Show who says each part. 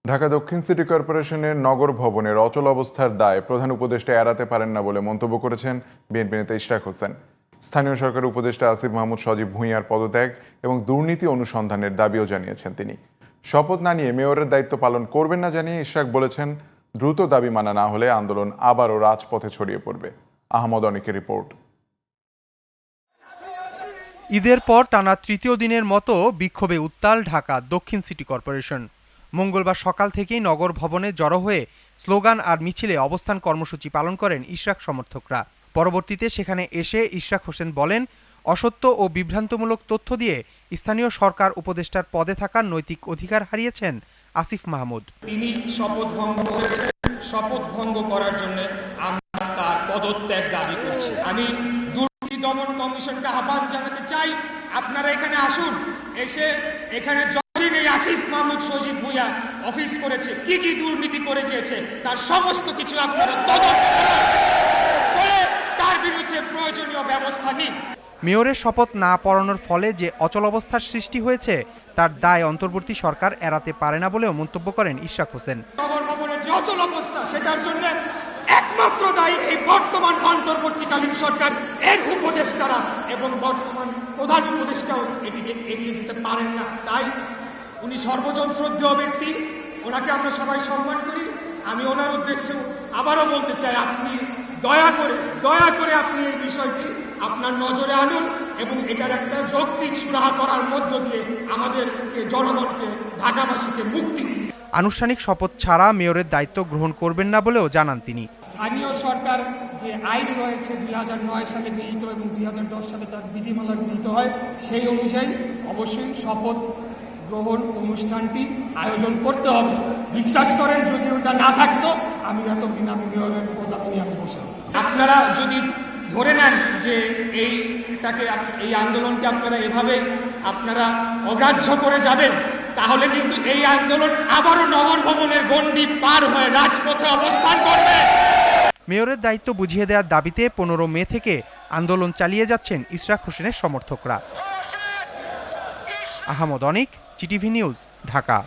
Speaker 1: ঢাকা দক্ষিণ সিটি কর্পোরেশনের নগর ভবনের অচল অবস্থার দায় প্রধান উপদেষ্টা এড়াতে পারেন না বলে মন্তব্য করেছেন বিএনপি নেতা ইশরাক হোসেন। স্থানীয় সরকার উপদেষ্টা আসিফ মাহমুদ সজীব ভূঁইয়ার পদত্যাগ এবং দুর্নীতি অনুসন্ধানের দাবিও জানিয়েছেন তিনি। শপথ না নিয়ে মেয়রের দায়িত্ব পালন করবেন না জানিয়ে ইশরাক বলেছেন, দ্রুত দাবি মানা না হলে আন্দোলন আবারও রাজপথে ছড়িয়ে পড়বে। আহমদ অনিকের রিপোর্ট।
Speaker 2: ঈদের পর টানা তৃতীয় দিনের মতো বিক্ষোভে উত্তাল ঢাকা দক্ষিণ সিটি কর্পোরেশন। মঙ্গলবার সকাল থেকেই নগর ভবনে জড়ো হয়ে স্লোগান আর মিছিলে অবস্থান কর্মসূচি পালন করেন ইশরাক সমর্থকরা। পরবর্তীতে সেখানে এসে ইশরাক হোসেন বলেন, অসত্য ও বিভ্রান্তমূলক তথ্য দিয়ে স্থানীয় সরকার উপদেষ্টার পদে থাকার নৈতিক অধিকার হারিয়েছেন আসিফ মাহমুদ।
Speaker 3: তিনি শপথ ভঙ্গ করেছেন, শপথ ভঙ্গ করার জন্য আমরা তার পদত্যাগ দাবি করছি। আমি দুর্নীতি দমন কমিশনকে আহ্বান জানাতে চাই, আপনারা এখানে আসুন, এসে এখানে যতদিন এই আসিফ মাহমুদ সজীব ভূঁইয়া অফিস করেছে, কি কি দুর্নীতি করে গিয়েছে তার সমস্ত কিছু আপনারা তদন্ত করে তার বিরুদ্ধে প্রয়োজনীয় ব্যবস্থা নিন।
Speaker 2: মেয়রের শপথ না পড়ানোর ফলে যে অচলাবস্থার সৃষ্টি হয়েছে তার দায় অন্তর্বর্তী সরকার এড়াতে পারে না বলেও মন্তব্য করেন ইশরাক হোসেন।
Speaker 3: নগর ভবনের যে অচল অবস্থা, সেটার জন্য একমাত্র দায়ী এই বর্তমান অন্তর্বর্তীকালীন সরকার, এর উপদেষ্টারা এবং বর্তমান প্রধান উপদেষ্টাও এটিকে এগিয়ে যেতে পারেন না। তাই উনি সর্বজন শ্রদ্ধেয় ব্যক্তি, ওনাকে আমরা সবাই সম্মান করি। আমি ওনার উদ্দেশ্যে আবারও বলতে চাই, আপনি দয়া করে আপনি এই বিষয়টি আপনার নজরে আনুন এবং এটার একটা যৌক্তিক সুরাহা করার মধ্য দিয়ে আমাদেরকে, জনগণকে, ঢাকাবাসীকে মুক্তি দিন।
Speaker 2: আনুষ্ঠানিক শপথ ছাড়া মেয়রের দায়িত্ব গ্রহণ করবেন না বলেও জানান তিনি।
Speaker 3: স্থানীয় সরকার যে আইন রয়েছে 2009 সালে গৃহীত এবং 2010 সালে তার বিধিমালা গৃহীত হয়, সেই অনুযায়ী অবশ্যই শপথ গ্রহণ অনুষ্ঠানটি আয়োজন করতে হবে। বিশ্বাস করেন, যদি ওটা না থাকতো আমি এতদিন মেয়রের পদে আমি বসে। আপনারা যদি ধরে নেন যে এই আন্দোলনকে আপনারা এভাবে অগ্রাহ্য করে যাবেন, তাহলে কিন্তু এই আন্দোলন আবারও নগর ভবনের গণ্ডি পার হয়ে রাজপথে অবস্থান করবে।
Speaker 2: মেয়রের দায়িত্ব বুঝিয়ে দেওয়ার দাবিতে 15 মে থেকে আন্দোলন চালিয়ে যাচ্ছেন ইশরাক হোসেনের সমর্থকরা। আহমদ অনিক, জিটিভি নিউজ, ঢাকা।